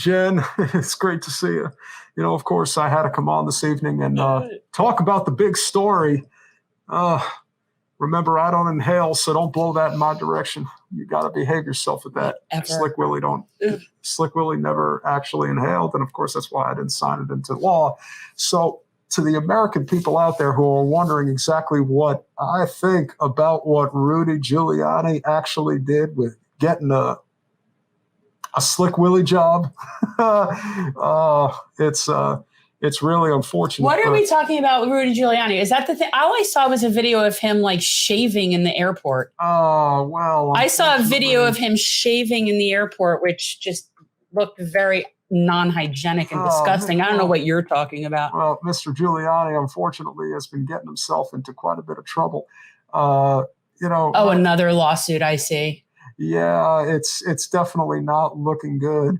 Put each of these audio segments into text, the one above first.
Jen. It's great to see you. Of course, I had to come on this evening and talk about the big story. Remember, I don't inhale, so don't blow that in my direction. You got to behave yourself with that. Slick Willie don't. Slick Willie never actually inhaled, and of course, that's why I didn't sign it into law. So, to the American people out there who are wondering exactly what I think about what Rudy Giuliani actually did with getting a Slick Willie job, it's really unfortunate. What are we talking about with Rudy Giuliani? Is that the thing? All I saw was a video of him like shaving in the airport. Oh, well. I saw a video of him shaving in the airport, which just looked very non-hygienic and disgusting. I don't know what you're talking about. Well, Mr. Giuliani, unfortunately, has been getting himself into quite a bit of trouble. Another lawsuit, I see. Yeah, it's definitely not looking good.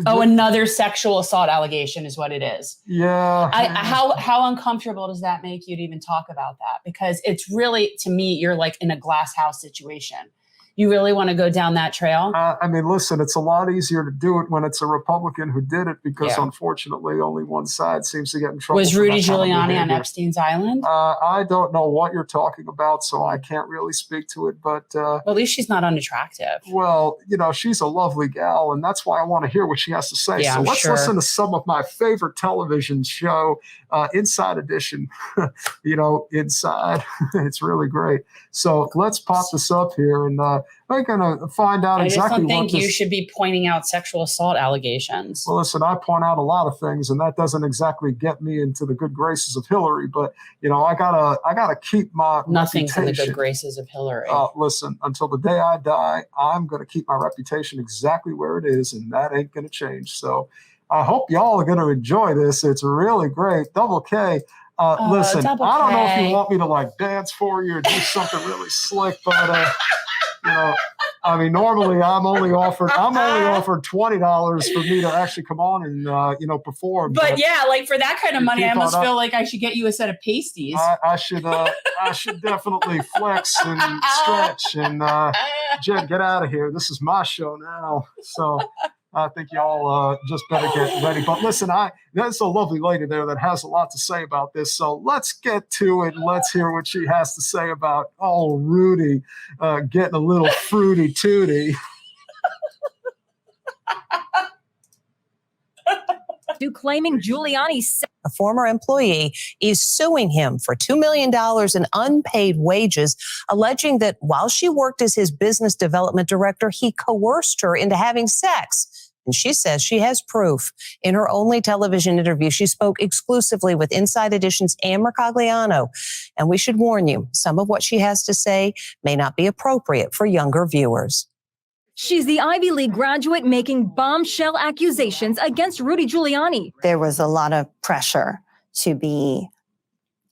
Another sexual assault allegation is what it is. Yeah. How uncomfortable does that make you to even talk about that? Because it's really, to me, you're like in a glass house situation. You really want to go down that trail? Listen, it's a lot easier to do it when it's a Republican who did it because, unfortunately, only one side seems to get in trouble. Was Rudy Giuliani on Epstein's Island? I don't know what you're talking about, so I can't really speak to it. But well, at least she's not unattractive. Well, she's a lovely gal, and that's why I want to hear what she has to say. Yeah, so let's sure. listen to some of my favorite television show, Inside Edition. Inside. It's really great. So let's pop this up here, and we're going to find out exactly what I just don't think you should be pointing out sexual assault allegations. Well, listen, I point out a lot of things, and that doesn't exactly get me into the good graces of Hillary. But I gotta keep my Nothing's reputation. in the good graces of Hillary. Listen, until the day I die, I'm going to keep my reputation exactly where it is, and that ain't going to change. So I hope y'all are going to enjoy this. It's really great. Double K. Listen, I don't know if you want me to dance for you or do something really slick, but normally I'm only offered $20 for me to actually come on and perform. But yeah, for that kind of money, I almost feel like I should get you a set of pasties. I should definitely flex and stretch and Jen, get out of here. This is my show now, so. I think y'all just better get ready. But listen, there's a lovely lady there that has a lot to say about this. So let's get to it. Let's hear what she has to say about, Rudy getting a little fruity tooty. Claiming Giuliani, a former employee, is suing him for $2 million in unpaid wages, alleging that while she worked as his business development director, he coerced her into having sex. And she says she has proof. In her only television interview, she spoke exclusively with Inside Edition's Ann Mercogliano. And we should warn you, some of what she has to say may not be appropriate for younger viewers. She's the Ivy League graduate making bombshell accusations against Rudy Giuliani. There was a lot of pressure to be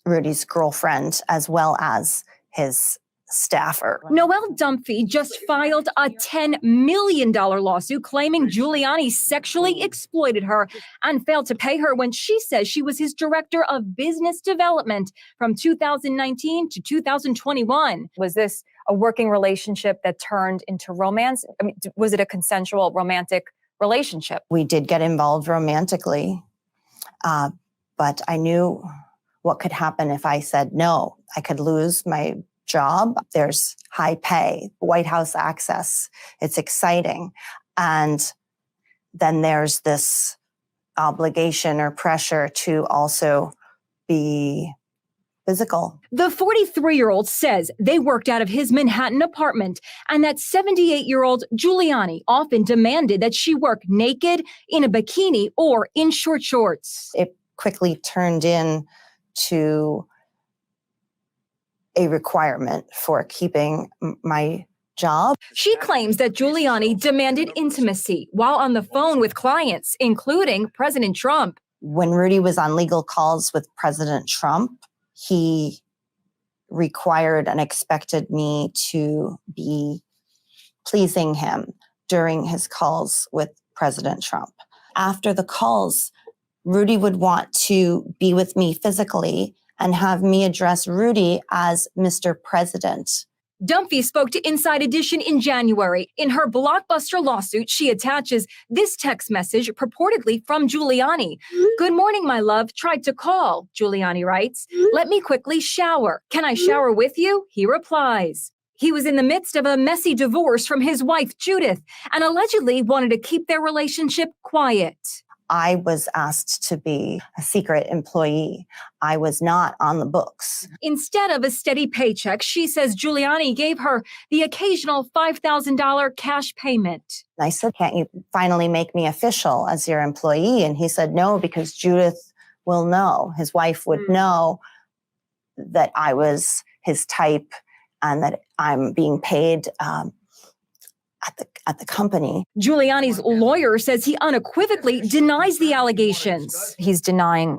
Rudy's girlfriend as well as his staffer. Noelle Dunphy just filed a $10 million lawsuit claiming Giuliani sexually exploited her and failed to pay her when she says she was his director of business development from 2019 to 2021. Was this a working relationship that turned into romance? I mean, was it a consensual romantic relationship? We did get involved romantically, but I knew what could happen if I said no. I could lose my job. There's high pay, White House access. It's exciting. And then there's this obligation or pressure to also be physical. The 43-year-old says they worked out of his Manhattan apartment and that 78-year-old Giuliani often demanded that she work naked, in a bikini, or in short shorts. It quickly turned into a requirement for keeping my job. She claims that Giuliani demanded intimacy while on the phone with clients, including President Trump. When Rudy was on legal calls with President Trump, he required and expected me to be pleasing him during his calls with President Trump. After the calls, Rudy would want to be with me physically and have me address Rudy as Mr. President. Dunphy spoke to Inside Edition in January. In her blockbuster lawsuit, she attaches this text message purportedly from Giuliani. "Good morning, my love. Tried to call," Giuliani writes. "Let me quickly shower. Can I shower with you?" He replies. He was in the midst of a messy divorce from his wife, Judith, and allegedly wanted to keep their relationship quiet. I was asked to be a secret employee. I was not on the books. Instead of a steady paycheck, she says Giuliani gave her the occasional $5,000 cash payment. I said, "Can't you finally make me official as your employee?" And he said, "No, because Judith will know. His wife would know that I was his type and that I'm being paid at the company." Giuliani's lawyer says he unequivocally denies the allegations. He's denying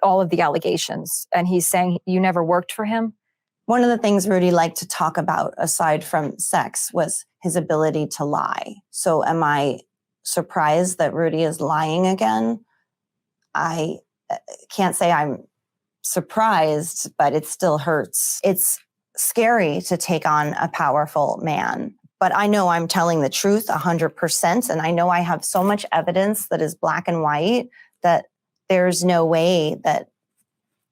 all of the allegations, and he's saying you never worked for him. One of the things Rudy liked to talk about, aside from sex, was his ability to lie. So am I surprised that Rudy is lying again? I can't say I'm surprised, but it still hurts. It's scary to take on a powerful man. But I know I'm telling the truth 100%. And I know I have so much evidence that is black and white that there's no way that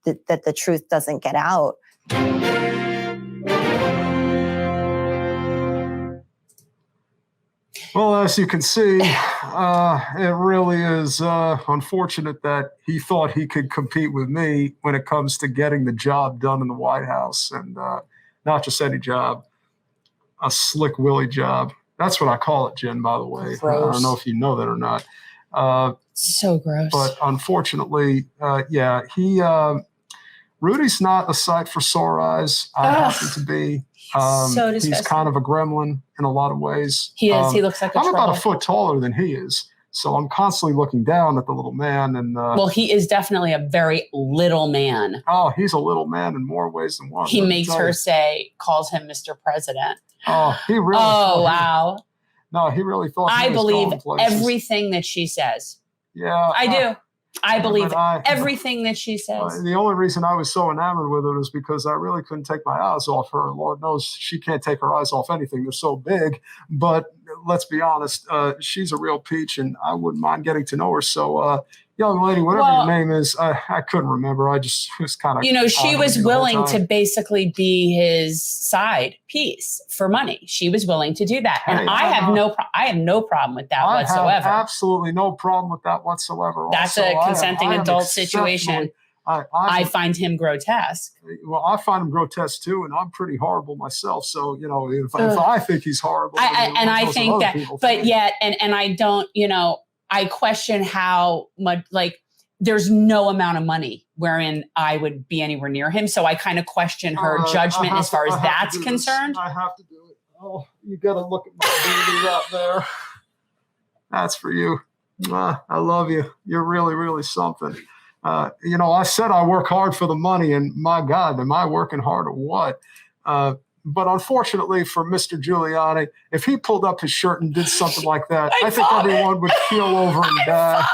the truth doesn't get out. Well, as you can see, it really is unfortunate that he thought he could compete with me when it comes to getting the job done in the White House, and not just any job. A Slick Willie job. That's what I call it, Jen, by the way. I don't know if you know that or not. So gross. But unfortunately, Rudy's not a sight for sore eyes. I happen to be. So disgusting. He's kind of a gremlin in a lot of ways. He is. He looks like a I'm troll. about a foot taller than he is. So I'm constantly looking down at the little man. And well, he is definitely a very little man. Oh, he's a little man in more ways than one. He makes her calls him Mr. President. Oh, he really. Oh, wow. No, he really thought. I believe everything that she says. Yeah, I do. I believe everything that she says. The only reason I was so enamored with her is because I really couldn't take my eyes off her. Lord knows she can't take her eyes off anything. They're so big. But let's be honest, she's a real peach, and I wouldn't mind getting to know her. So, young lady, whatever your name is, I couldn't remember. I just was kind of, she was willing to basically be his side piece for money. She was willing to do that, and I have no problem with that whatsoever. I have absolutely no problem with that whatsoever. That's a consenting adult situation. I find him grotesque. Well, I find him grotesque too, and I'm pretty horrible myself. So, if I think he's horrible, I think that, but yet, and I don't, I question how much, there's no amount of money wherein I would be anywhere near him. So I kind of question her judgment as far as that's concerned. I have to do it. Oh, you got to look at my baby out there. That's for you. I love you. You're really, really something. I said I work hard for the money, and my God, am I working hard or what? But unfortunately for Mr. Giuliani, if he pulled up his shirt and did something like that, I think everyone would keel over and die.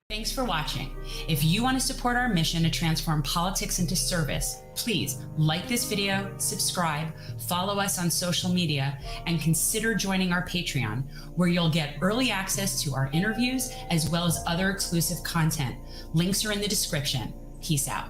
Thanks for watching. If you want to support our mission to transform politics into service, please like this video, subscribe, follow us on social media, and consider joining our Patreon, where you'll get early access to our interviews as well as other exclusive content. Links are in the description. Peace out.